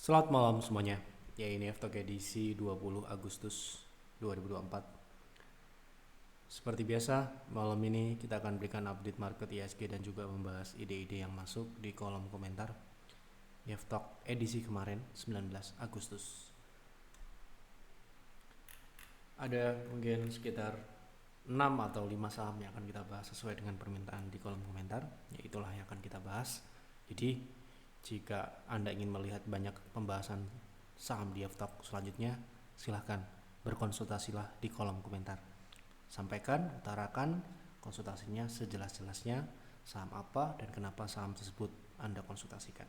Selamat malam semuanya. Ya, ini F-Talk edisi 20 Agustus 2024. Seperti biasa, malam ini kita akan berikan update market IHSG dan juga membahas ide-ide yang masuk di kolom komentar F-Talk edisi kemarin 19 Agustus. Ada mungkin sekitar 6 atau 5 saham yang akan kita bahas sesuai dengan permintaan di kolom komentar. Ya, itulah yang akan kita bahas. Jadi jika Anda ingin melihat banyak pembahasan saham di F-Talk selanjutnya, silahkan berkonsultasilah di kolom komentar. Sampaikan, utarakan konsultasinya sejelas-jelasnya, saham apa dan kenapa saham tersebut Anda konsultasikan.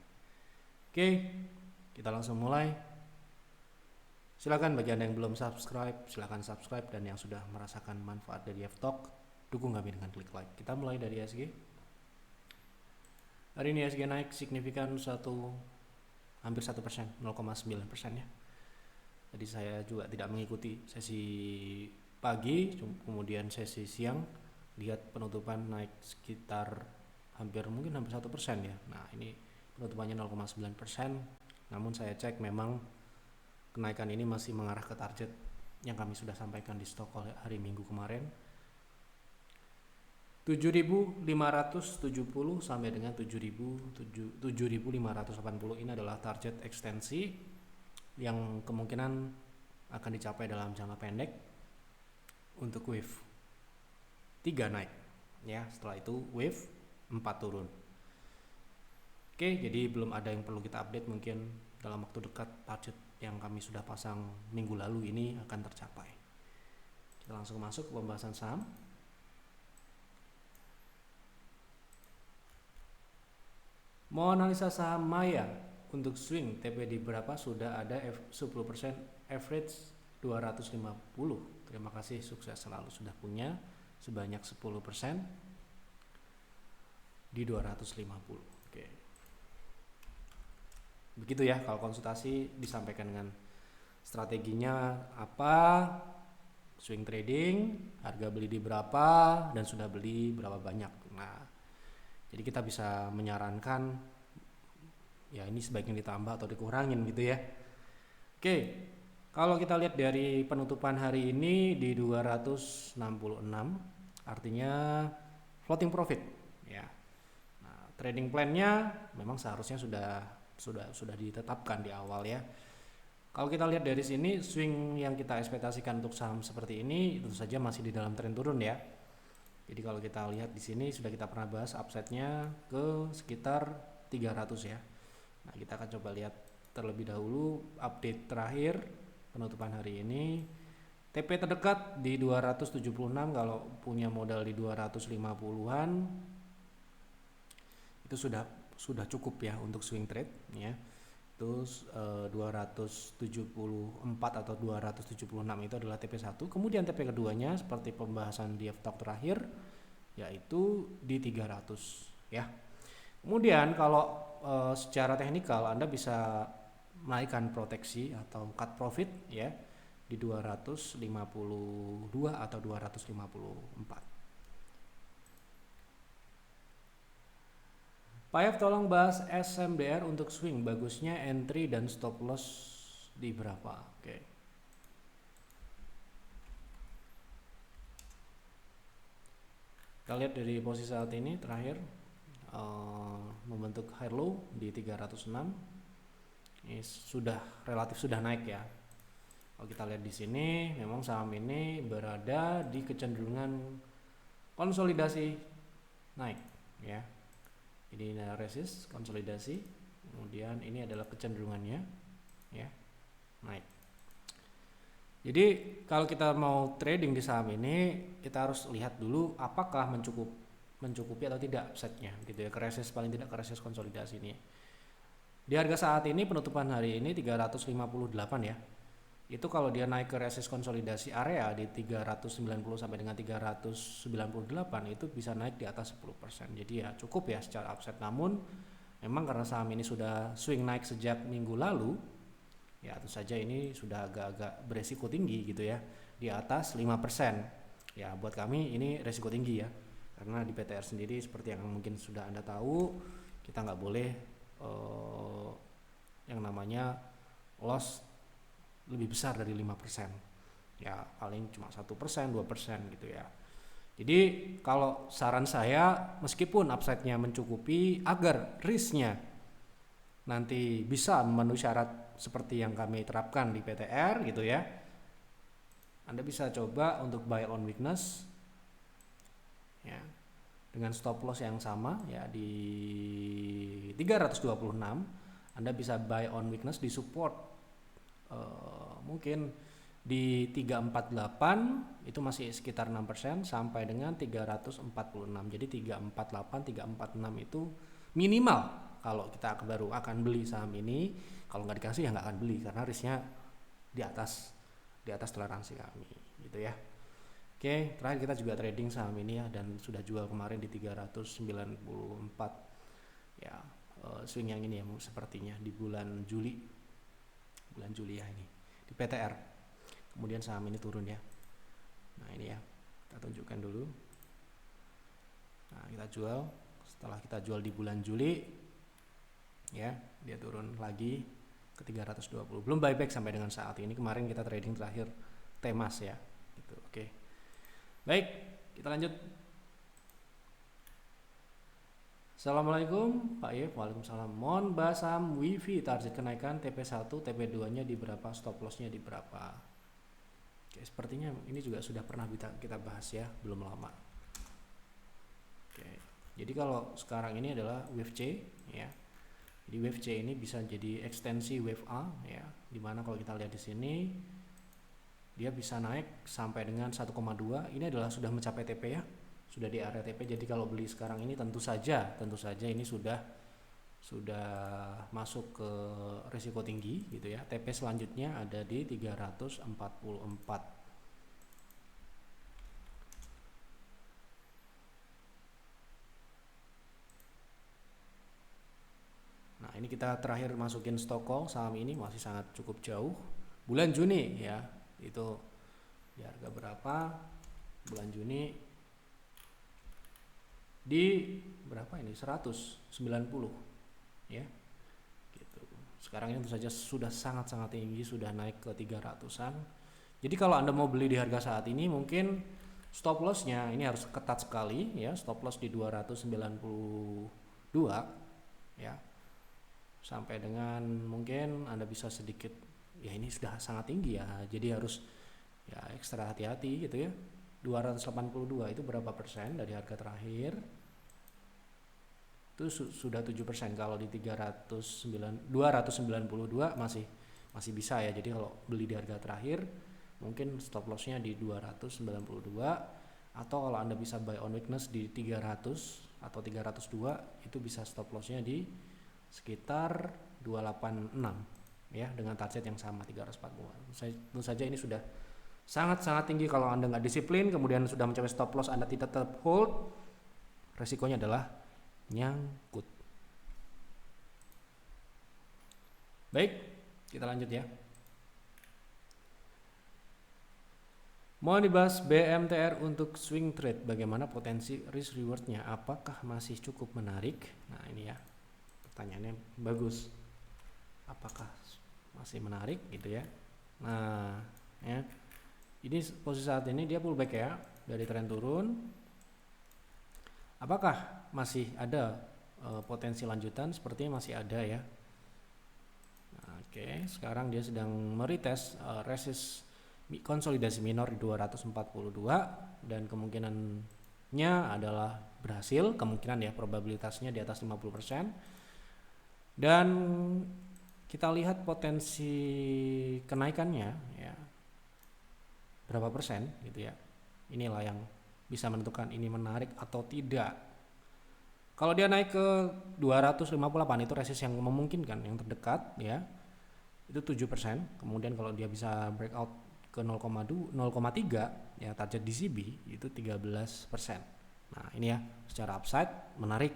Oke, kita langsung mulai. Silahkan bagi Anda yang belum subscribe, silahkan subscribe, dan yang sudah merasakan manfaat dari F-Talk, dukung kami dengan klik like. Kita mulai dari IHSG. Hari ini IHSG naik signifikan hampir 1%, 0,9% ya. Jadi saya juga tidak mengikuti sesi pagi, kemudian sesi siang, lihat penutupan naik sekitar hampir 1% ya. Nah, ini penutupannya 0,9%, namun saya cek memang kenaikan ini masih mengarah ke target yang kami sudah sampaikan di stok hari Minggu kemarin, 7.570 sampai dengan 7.580. Ini adalah target ekstensi yang kemungkinan akan dicapai dalam jangka pendek untuk wave 3 naik ya. Setelah itu wave 4 turun. Oke, jadi belum ada yang perlu kita update. Mungkin dalam waktu dekat target yang kami sudah pasang minggu lalu ini akan tercapai. Kita langsung masuk ke pembahasan saham. Mau analisa saham Maya untuk swing TP di berapa? Sudah ada 10% average 250. Terima kasih, sukses selalu. Sudah punya sebanyak 10% di 250. Oke. Begitu ya, kalau konsultasi disampaikan dengan strateginya apa, swing trading, harga beli di berapa, dan sudah beli berapa banyak. Nah, jadi kita bisa menyarankan ya ini sebaiknya ditambah atau dikurangin gitu ya. Oke, kalau kita lihat dari penutupan hari ini di 266, artinya floating profit ya. Nah, trading plan-nya memang seharusnya sudah ditetapkan di awal ya. Kalau kita lihat dari sini, swing yang kita ekspektasikan untuk saham seperti ini tentu saja masih di dalam tren turun ya. Jadi kalau kita lihat di sini sudah kita pernah bahas upside-nya ke sekitar 300 ya. Nah, kita akan coba lihat terlebih dahulu update terakhir penutupan hari ini. TP terdekat di 276, kalau punya modal di 250-an itu sudah cukup ya untuk swing trade ya. Terus 274 atau 276 itu adalah TP1. Kemudian TP keduanya seperti pembahasan di F-Talk terakhir yaitu di 300 ya. Kemudian kalau secara teknikal Anda bisa menaikkan proteksi atau cut profit ya di 252 atau 254. Pak F, tolong bahas SMBR untuk swing, bagusnya entry dan stop loss di berapa? Oke. Kita lihat dari posisi saat ini terakhir membentuk high low di 306. Ini relatif sudah naik ya. Kalau kita lihat di sini, memang saham ini berada di kecenderungan konsolidasi naik ya. Ini adalah resist, konsolidasi, kemudian ini adalah kecenderungannya ya, naik. Jadi kalau kita mau trading di saham ini, kita harus lihat dulu apakah mencukupi atau tidak upside-nya gitu ya, ke resist, paling tidak ke resist konsolidasi ini. Di harga saat ini penutupan hari ini 358 ya. Itu kalau dia naik ke resist konsolidasi area di 390 sampai dengan 398 itu bisa naik di atas 10%. Jadi ya cukup ya secara upside. Namun memang karena saham ini sudah swing naik sejak minggu lalu, ya tentu saja ini sudah agak-agak beresiko tinggi gitu ya, di atas 5%. Ya buat kami ini resiko tinggi ya, karena di PTR sendiri seperti yang mungkin sudah Anda tahu, kita nggak boleh yang namanya loss lebih besar dari 5%. Ya paling cuma 1%, 2% gitu ya. Jadi kalau saran saya, meskipun upside-nya mencukupi, agar risk-nya nanti bisa memenuhi syarat seperti yang kami terapkan di PTR gitu ya, Anda bisa coba untuk buy on weakness ya, dengan stop loss yang sama ya di 326. Anda bisa buy on weakness di support mungkin di 348, itu masih sekitar 6% sampai dengan 346. Jadi 348, 346 itu minimal kalau kita baru akan beli saham ini. Kalau nggak dikasih ya nggak akan beli, karena risknya di atas toleransi kami gitu ya. Oke, terakhir kita juga trading saham ini ya, dan sudah jual kemarin di 394 ya. Swing yang ini ya sepertinya di bulan Juli ya, ini di PTR. Kemudian saham ini turun ya. Nah ini ya, kita tunjukkan dulu. Nah kita jual, setelah kita jual di bulan Juli ya, dia turun lagi ke 320. Belum buyback sampai dengan saat ini. Kemarin kita trading terakhir Temas ya gitu. Oke, baik, kita lanjut. Assalamualaikum Pak Ye. Waalaikumsalam. Mohon bahas saham Wifi, target kenaikan TP1, TP2 nya di berapa, stop loss nya di berapa. Oke, sepertinya ini juga sudah pernah kita bahas ya, belum lama. Oke, jadi kalau sekarang ini adalah wave C ya. Jadi wave C ini bisa jadi ekstensi wave A ya, dimana kalau kita lihat di sini dia bisa naik sampai dengan 1,2. Ini adalah sudah mencapai TP ya, sudah di area TP. Jadi kalau beli sekarang ini tentu saja ini sudah masuk ke risiko tinggi gitu ya. TP selanjutnya ada di 344. Nah, ini kita terakhir masukin stock call saham ini masih sangat cukup jauh. Bulan Juni ya, itu di harga berapa? Bulan Juni di berapa ini? 190 ya. Gitu. Sekarang ini tentu saja sudah sangat-sangat tinggi, sudah naik ke 300-an. Jadi kalau Anda mau beli di harga saat ini, mungkin stop loss-nya ini harus ketat sekali ya, stop loss di 292 ya. Sampai dengan mungkin Anda bisa sedikit ya, ini sudah sangat tinggi ya, jadi harus ya ekstra hati-hati gitu ya. 282 itu berapa persen dari harga terakhir? Itu sudah 7%. Kalau di 292 masih bisa ya. Jadi kalau beli di harga terakhir mungkin stop loss-nya di 292, atau kalau Anda bisa buy on weakness di 300 atau 302, itu bisa stop loss-nya di sekitar 286 ya, dengan target yang sama 340. Tentu saja ini sudah sangat-sangat tinggi. Kalau Anda nggak disiplin kemudian sudah mencapai stop loss, Anda tidak tetap hold, resikonya adalah nyangkut. Baik, kita lanjut ya. Mohon dibahas BMTR untuk swing trade, bagaimana potensi risk rewardnya, apakah masih cukup menarik? Nah ini ya, pertanyaannya bagus, apakah masih menarik gitu ya. Nah ya, ini posisi saat ini dia pullback ya dari tren turun. Apakah masih ada potensi lanjutan? Sepertinya masih ada ya. Nah, oke, sekarang dia sedang meretest resist konsolidasi minor di 242, dan kemungkinannya adalah berhasil, kemungkinan ya, probabilitasnya di atas 50%. Dan kita lihat potensi kenaikannya ya, berapa persen gitu ya. Inilah yang bisa menentukan ini menarik atau tidak. Kalau dia naik ke 258, itu resist yang memungkinkan, yang terdekat ya, itu 7%. Kemudian kalau dia bisa breakout ke 0,3 ya, target DCB itu 13%. Nah ini ya, secara upside menarik.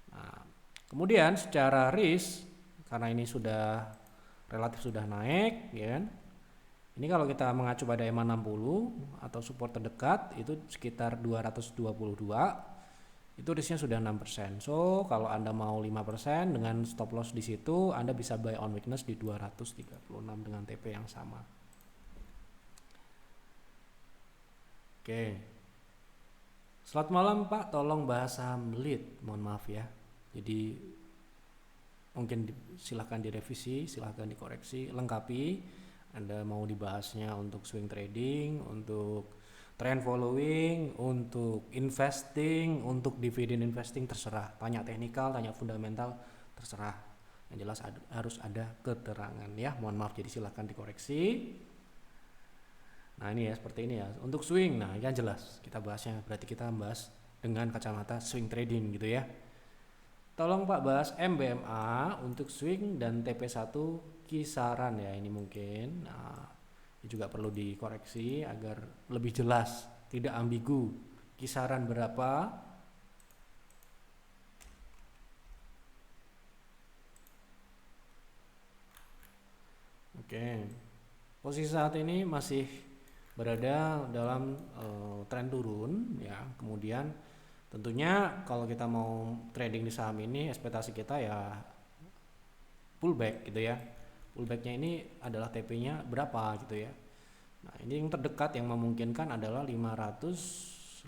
Nah, kemudian secara risk, karena ini sudah relatif sudah naik ya kan, ini kalau kita mengacu pada EMA 60 atau support terdekat itu sekitar 222. itu risknya sudah 6%. So kalau Anda mau 5% dengan stop loss di situ, Anda bisa buy on weakness di 236 dengan TP yang sama. Oke. Selamat malam Pak, tolong bahas saham lead. Mohon maaf ya. Jadi mungkin silahkan direvisi, silahkan dikoreksi, lengkapi. Anda mau dibahasnya untuk swing trading, untuk trend following, untuk investing, untuk dividend investing, terserah. Tanya teknikal, tanya fundamental, terserah. Yang jelas harus ada keterangan ya. Mohon maaf, jadi silahkan dikoreksi. Nah ini ya, seperti ini ya. Untuk swing, nah yang jelas kita bahasnya, berarti kita bahas dengan kacamata swing trading gitu ya. Tolong Pak bahas MBMA untuk swing dan TP1 kisaran ya, ini mungkin. Nah, ini juga perlu dikoreksi agar lebih jelas, tidak ambigu. Kisaran berapa? Oke. Posisi saat ini masih berada dalam tren turun ya. Kemudian tentunya kalau kita mau trading di saham ini, ekspektasi kita ya pullback gitu ya. Pullbacknya ini adalah TP-nya berapa gitu ya. Nah ini yang terdekat yang memungkinkan adalah 580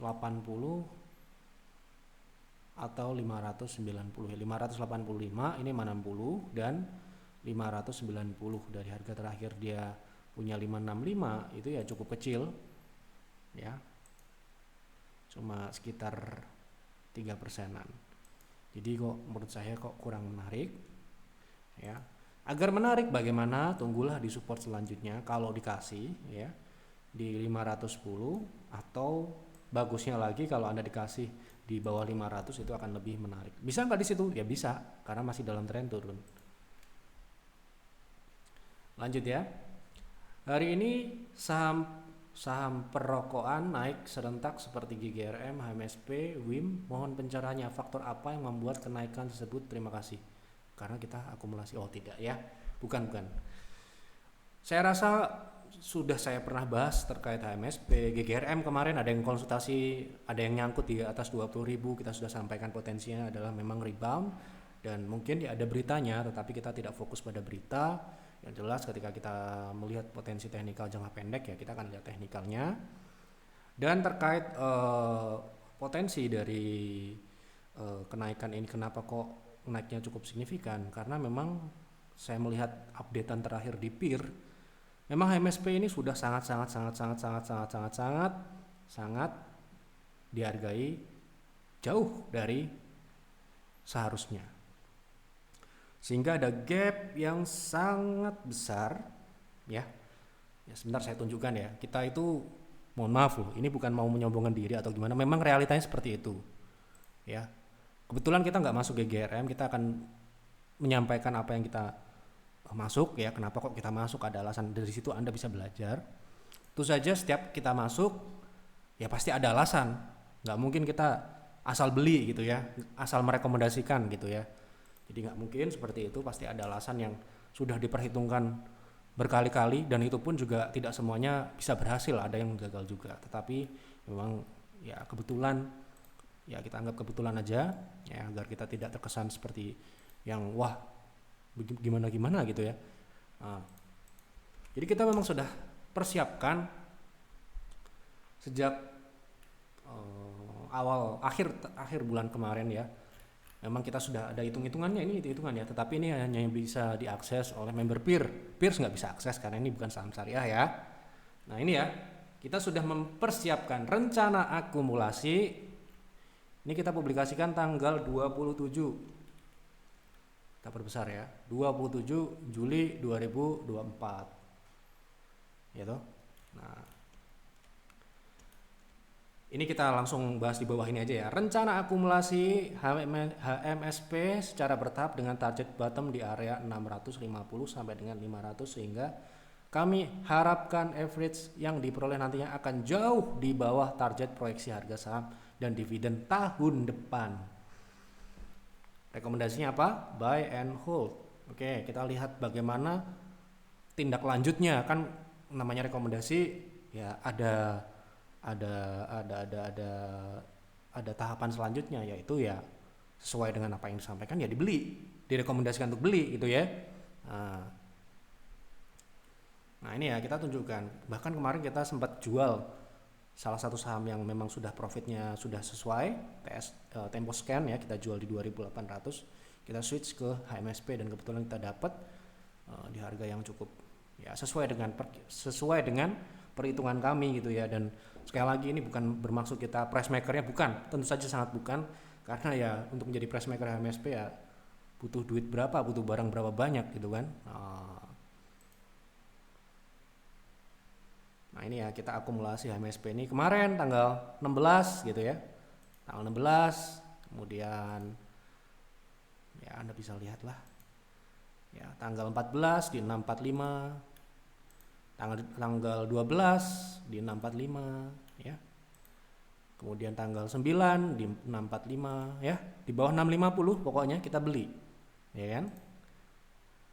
atau 590. 585 ini 60 dan 590 dari harga terakhir dia punya 565 itu ya cukup kecil ya, cuma sekitar 3%-an. Jadi kok menurut saya kok kurang menarik ya. Agar menarik bagaimana, tunggulah di support selanjutnya kalau dikasih ya di 510, atau bagusnya lagi kalau Anda dikasih di bawah 500 itu akan lebih menarik. Bisa nggak di situ? Ya bisa, karena masih dalam tren turun. Lanjut ya. Hari ini saham perrokoan naik serentak seperti GGRM, HMSP, WIM. Mohon pencerahannya, faktor apa yang membuat kenaikan tersebut? Terima kasih. Karena kita akumulasi. Oh tidak ya, bukan. Saya rasa sudah saya pernah bahas terkait HMSP, GGRM kemarin ada yang konsultasi, ada yang nyangkut di atas 20.000. Kita sudah sampaikan potensinya adalah memang rebound dan mungkin ya ada beritanya, tetapi kita tidak fokus pada berita. Yang jelas ketika kita melihat potensi teknikal jangka pendek ya kita akan lihat teknikalnya. Dan terkait potensi dari kenaikan ini, kenapa kok naiknya cukup signifikan? Karena memang saya melihat updatean terakhir di PIR, memang HMSP ini sudah sangat dihargai jauh dari seharusnya. Sehingga ada gap yang sangat besar ya. Ya sebentar saya tunjukkan ya. Kita itu mohon maaf loh, ini bukan mau menyombongkan diri atau gimana, memang realitanya seperti itu. Ya. Kebetulan kita nggak masuk GGRM, kita akan menyampaikan apa yang kita masuk ya. Kenapa kok kita masuk, ada alasan, dari situ Anda bisa belajar. Itu saja, setiap kita masuk ya pasti ada alasan. Nggak mungkin kita asal beli gitu ya, asal merekomendasikan gitu ya. Jadi nggak mungkin seperti itu, pasti ada alasan yang sudah diperhitungkan berkali-kali, dan itu pun juga tidak semuanya bisa berhasil, ada yang gagal juga. Tetapi memang ya kebetulan, ya kita anggap kebetulan aja ya, agar kita tidak terkesan seperti yang wah gimana gitu ya. Nah, jadi kita memang sudah persiapkan sejak akhir bulan kemarin ya. Memang kita sudah ada hitungannya, ini hitungannya, tetapi ini hanya bisa diakses oleh member peers nggak bisa akses karena ini bukan saham syariah ya. Nah ini ya, kita sudah mempersiapkan rencana akumulasi. Ini kita publikasikan tanggal 27, kita perbesar ya, 27 Juli 2024 ya toh. Nah ini kita langsung bahas di bawah ini aja ya. Rencana akumulasi HMSP secara bertahap dengan target bottom di area 650 sampai dengan 500, sehingga kami harapkan average yang diperoleh nantinya akan jauh di bawah target proyeksi harga saham dan dividen tahun depan. Rekomendasinya apa? Buy and hold. Oke, kita lihat bagaimana tindak lanjutnya. Kan namanya rekomendasi ya, ada ada tahapan selanjutnya, yaitu ya sesuai dengan apa yang disampaikan ya dibeli, direkomendasikan untuk beli gitu ya. Nah ini ya kita tunjukkan, bahkan kemarin kita sempat jual salah satu saham yang memang sudah profitnya sudah sesuai Tempo Scan ya, kita jual di 2.800, kita switch ke HMSP dan kebetulan kita dapat di harga yang cukup ya sesuai dengan perhitungan kami gitu ya. Dan sekali lagi ini bukan bermaksud kita price makernya, bukan, tentu saja sangat bukan, karena ya untuk menjadi price maker HMSP ya butuh duit berapa, butuh barang berapa banyak gitu kan. Nah ini ya kita akumulasi HMSP ini kemarin tanggal 16 gitu ya, tanggal 16, kemudian ya Anda bisa lihat lah ya, tanggal 14 di 645, tanggal 12 di 645 ya, kemudian tanggal 9 di 645 ya, di bawah 650 pokoknya kita beli ya kan,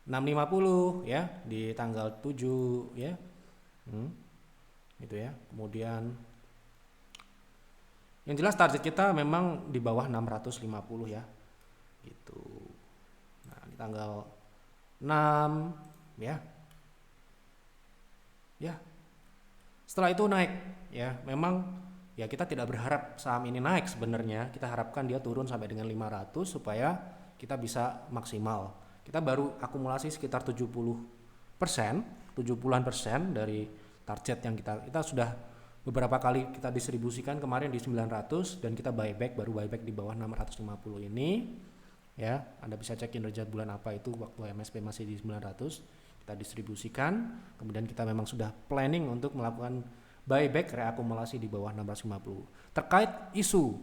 650 ya di tanggal 7 ya, gitu ya. Kemudian yang jelas target kita memang di bawah 650 ya gitu. Nah di tanggal 6 ya setelah itu naik ya, memang ya kita tidak berharap saham ini naik sebenarnya, kita harapkan dia turun sampai dengan 500 supaya kita bisa maksimal. Kita baru akumulasi sekitar 70% dari target yang kita sudah beberapa kali kita distribusikan, kemarin di 900 dan kita baru buyback di bawah 650 ini ya. Anda bisa cek kinerja bulan apa itu waktu MSP masih di 900 kita distribusikan, kemudian kita memang sudah planning untuk melakukan buyback reakumulasi di bawah 650. Terkait isu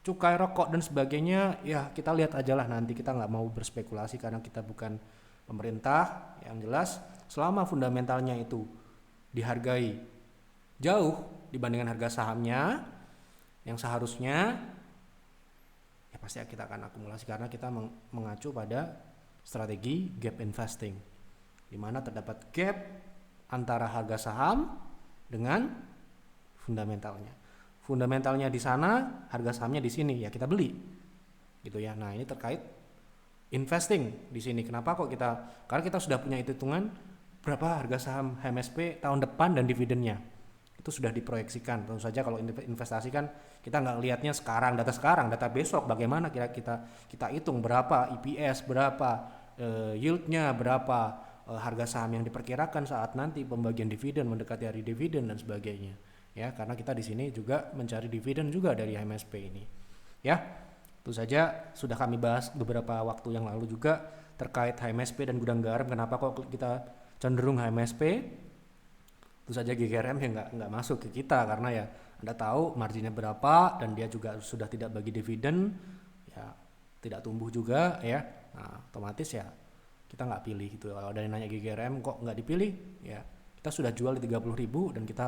cukai rokok dan sebagainya ya kita lihat aja lah nanti, kita nggak mau berspekulasi karena kita bukan pemerintah. Yang jelas selama fundamentalnya itu dihargai jauh dibandingkan harga sahamnya yang seharusnya, ya pasti kita akan akumulasi karena kita mengacu pada strategi gap investing, di mana terdapat gap antara harga saham dengan fundamentalnya. Fundamentalnya di sana, harga sahamnya di sini, ya kita beli gitu ya. Nah ini terkait investing di sini. Kenapa kok karena kita sudah punya hitungan berapa harga saham HMSP tahun depan dan dividennya itu sudah diproyeksikan. Tentu saja kalau investasi kan kita nggak lihatnya sekarang, data besok bagaimana kita hitung berapa EPS, berapa yieldnya, berapa harga saham yang diperkirakan saat nanti pembagian dividen mendekati hari dividen dan sebagainya ya, karena kita di sini juga mencari dividen juga dari HMSP ini ya. Itu saja sudah kami bahas beberapa waktu yang lalu juga terkait HMSP dan gudang garam, kenapa kok kita cenderung HMSP. Tentu saja GGRM yang nggak masuk ke kita karena ya Anda tahu marginnya berapa dan dia juga sudah tidak bagi dividen ya, tidak tumbuh juga ya. Nah otomatis ya kita nggak pilih gitu. Kalau ada yang nanya GGRM kok nggak dipilih ya, kita sudah jual di 30.000 dan kita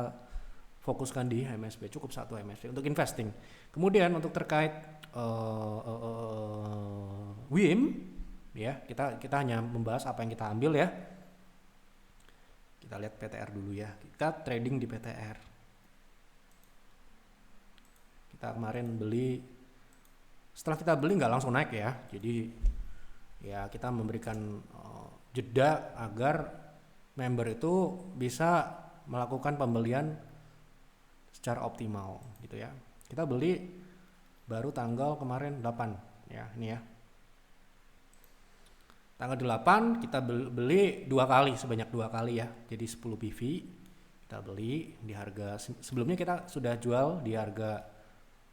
fokuskan di HMSP, cukup satu HMSP untuk investing. Kemudian untuk terkait WIM ya, kita hanya membahas apa yang kita ambil ya. Kita lihat PTR dulu ya, kita trading di PTR. Kita kemarin beli, setelah kita beli nggak langsung naik ya, jadi ya kita memberikan jeda agar member itu bisa melakukan pembelian secara optimal gitu ya. Kita beli baru tanggal kemarin 8 ya, ini ya. Tanggal 8 kita beli sebanyak 2 kali ya, jadi 10 PV kita beli di harga, sebelumnya kita sudah jual di harga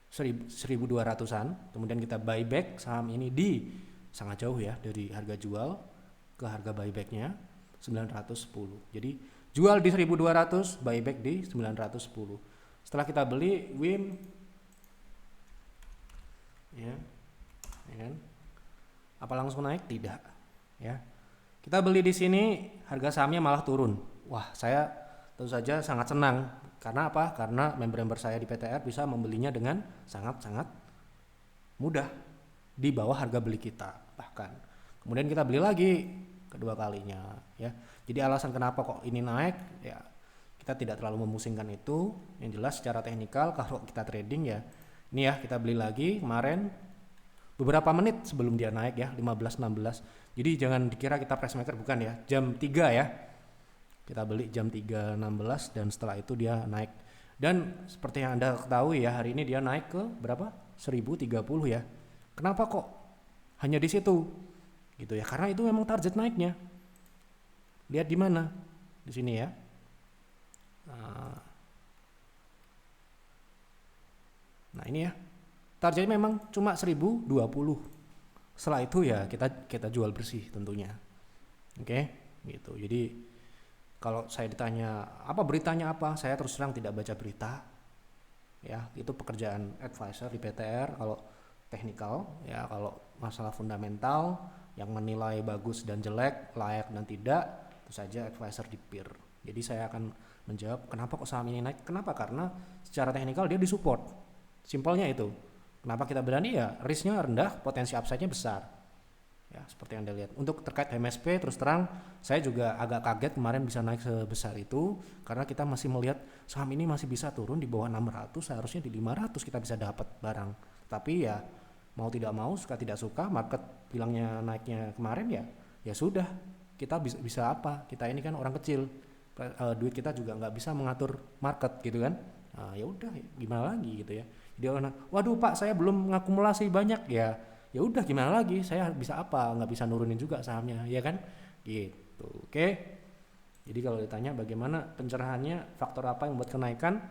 1.200-an, kemudian kita buyback saham ini di sangat jauh ya dari harga jual ke harga buybacknya 910, jadi jual di 1.200, buyback di 910. Setelah kita beli WIM ya kan, apa langsung naik? Tidak ya, kita beli di sini harga sahamnya malah turun. Wah, saya tentu saja sangat senang. Karena apa? Karena member-member saya di PTR bisa membelinya dengan sangat-sangat mudah di bawah harga beli kita bahkan. Kemudian kita beli lagi kedua kalinya ya. Jadi alasan kenapa kok ini naik ya, kita tidak terlalu memusingkan itu. Yang jelas secara teknikal kalau kita trading ya, ini ya kita beli lagi kemarin beberapa menit sebelum dia naik ya, 15-16. Jadi jangan dikira kita price maker, bukan ya, jam 3 ya, kita beli jam 3.16 dan setelah itu dia naik. Dan seperti yang Anda ketahui ya, hari ini dia naik ke berapa? 1030 ya. Kenapa kok hanya di situ? Gitu ya, karena itu memang target naiknya. Lihat di mana? Di sini ya. Nah, ini ya. Targetnya memang cuma 1020. Setelah itu ya kita jual bersih tentunya. Oke, gitu. Jadi kalau saya ditanya apa beritanya apa, saya terus terang tidak baca berita. Ya, itu pekerjaan advisor di PTR. Kalau teknikal ya, kalau masalah fundamental yang menilai bagus dan jelek, layak dan tidak, itu saja advisor di peer. Jadi saya akan menjawab kenapa kok saham ini naik. Kenapa? Karena secara teknikal dia disupport. Simpelnya itu. Kenapa kita berani ya? Risknya rendah, potensi upside-nya besar. Ya, seperti yang Anda lihat. Untuk terkait MSP, terus terang saya juga agak kaget kemarin bisa naik sebesar itu, karena kita masih melihat saham ini masih bisa turun di bawah 600, seharusnya di 500 kita bisa dapat barang. Tapi ya mau tidak mau, suka tidak suka, market bilangnya naiknya kemarin ya sudah, kita bisa apa? Kita ini kan orang kecil, duit kita juga nggak bisa mengatur market gitu kan. Ya udah, gimana lagi gitu ya. Dia orang, waduh Pak, saya belum ngakumulasi banyak ya. Ya udah, gimana lagi? Saya bisa apa? Nggak bisa nurunin juga sahamnya, ya kan? Gitu. Oke. Jadi kalau ditanya bagaimana pencerahannya, faktor apa yang membuat kenaikan?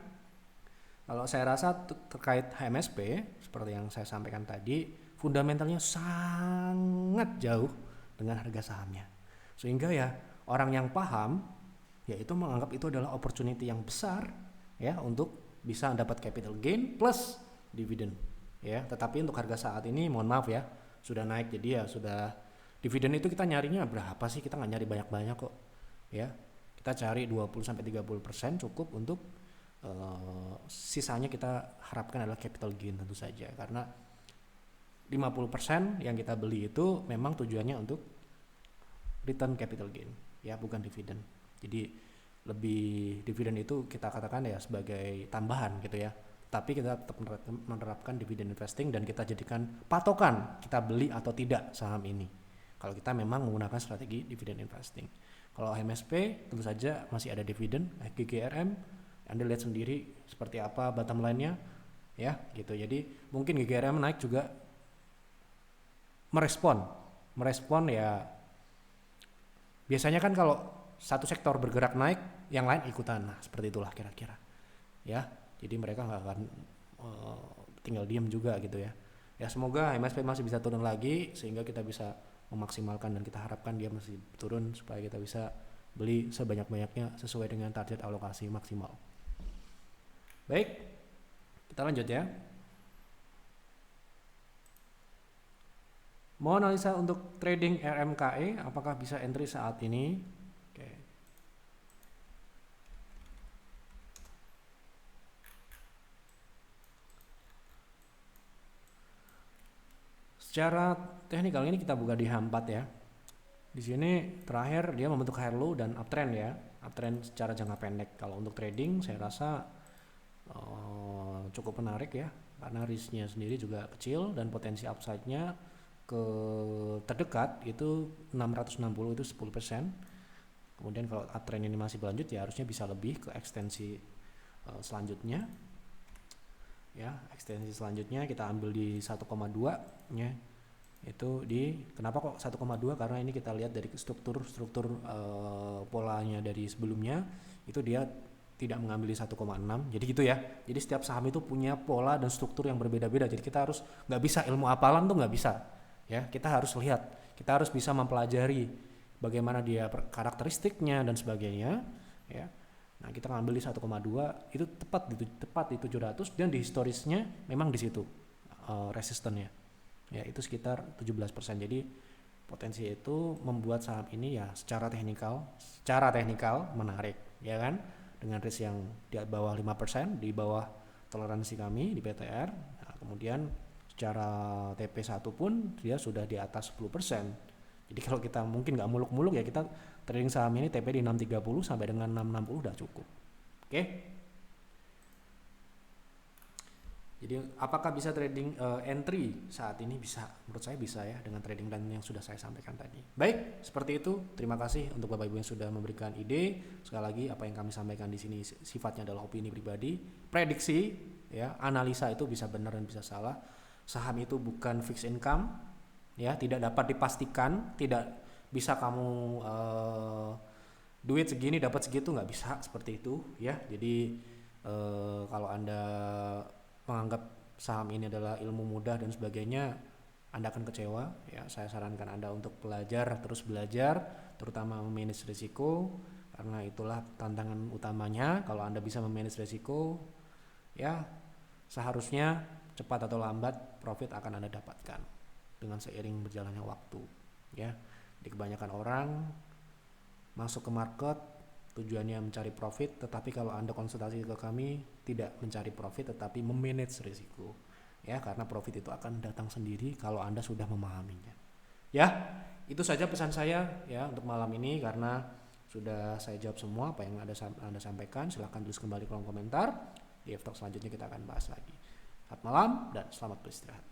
Kalau saya rasa terkait HMSP, seperti yang saya sampaikan tadi, fundamentalnya sangat jauh dengan harga sahamnya. Sehingga ya orang yang paham, yaitu menganggap itu adalah opportunity yang besar ya untuk bisa dapat capital gain plus dividen ya. Tetapi untuk harga saat ini mohon maaf ya, sudah naik, jadi ya sudah, dividen itu kita nyarinya berapa sih? Kita nggak nyari banyak-banyak kok ya, kita cari 20-30% cukup untuk sisanya kita harapkan adalah capital gain tentu saja, karena 50% yang kita beli itu memang tujuannya untuk return capital gain ya, bukan dividen. Jadi lebih, dividen itu kita katakan ya sebagai tambahan gitu ya, tapi kita tetap menerapkan dividen investing dan kita jadikan patokan kita beli atau tidak saham ini kalau kita memang menggunakan strategi dividen investing. Kalau MSP tentu saja masih ada dividen, GGRM Anda lihat sendiri seperti apa bottom line-nya ya gitu. Jadi mungkin GGRM naik juga merespon ya, biasanya kan kalau satu sektor bergerak naik, yang lain ikutan. Nah, seperti itulah kira-kira. Ya, jadi mereka nggak akan tinggal diam juga gitu ya. Ya semoga MSP masih bisa turun lagi sehingga kita bisa memaksimalkan, dan kita harapkan dia masih turun supaya kita bisa beli sebanyak-banyaknya sesuai dengan target alokasi maksimal. Baik, kita lanjut ya. Mau analisa untuk trading RMKE, apakah bisa entry saat ini? Oke. Secara teknikal ini kita buka di H4 ya. Di sini terakhir dia membentuk higher low dan uptrend ya. Uptrend secara jangka pendek. Kalau untuk trading saya rasa cukup menarik ya, karena risknya sendiri juga kecil dan potensi upside-nya ke terdekat itu 660 itu 10%. Kemudian kalau uptrend ini masih berlanjut ya harusnya bisa lebih ke ekstensi selanjutnya. Ya, ekstensi selanjutnya kita ambil di 1,2 ya. Itu di, kenapa kok 1,2? Karena ini kita lihat dari struktur polanya dari sebelumnya itu dia tidak mengambil di 1,6. Jadi gitu ya. Jadi setiap saham itu punya pola dan struktur yang berbeda-beda. Jadi kita harus, nggak bisa ilmu apalan tuh nggak bisa. Ya, kita harus lihat, kita harus bisa mempelajari bagaimana dia karakteristiknya dan sebagainya. Ya. Nah kita ngambil di 1,2 itu tepat di 700 dan di historisnya memang di situ resistennya. Ya itu sekitar 17%. Jadi potensi itu membuat saham ini ya secara teknikal menarik ya kan, dengan risk yang di bawah 5%, di bawah toleransi kami di PTR. Nah, kemudian secara TP1 pun dia sudah di atas 10%. Jadi kalau kita mungkin nggak muluk-muluk ya, kita trading saham ini TP di 630 sampai dengan 660 udah cukup Oke. Jadi apakah bisa trading entry saat ini? Bisa, menurut saya bisa ya, dengan trading plan yang sudah saya sampaikan tadi. Baik, seperti itu. Terima kasih untuk Bapak Ibu yang sudah memberikan ide. Sekali lagi apa yang kami sampaikan di sini sifatnya adalah opini pribadi, prediksi ya, analisa itu bisa benar dan bisa salah. Saham itu bukan fixed income ya, tidak dapat dipastikan, tidak bisa kamu duit segini dapat segitu, nggak bisa seperti itu ya. Jadi kalau Anda menganggap saham ini adalah ilmu mudah dan sebagainya, Anda akan kecewa ya. Saya sarankan Anda untuk terus belajar, terutama memanage risiko, karena itulah tantangan utamanya. Kalau Anda bisa memanage risiko ya, seharusnya cepat atau lambat profit akan Anda dapatkan dengan seiring berjalannya waktu ya. Di kebanyakan orang masuk ke market tujuannya mencari profit, tetapi kalau Anda konsultasi ke kami tidak mencari profit tetapi memanage risiko ya, karena profit itu akan datang sendiri kalau Anda sudah memahaminya ya. Itu saja pesan saya ya untuk malam ini, karena sudah saya jawab semua apa yang Anda sampaikan. Silahkan tulis kembali kolom komentar. Di F-Talk selanjutnya kita akan bahas lagi. Selamat malam dan selamat beristirahat.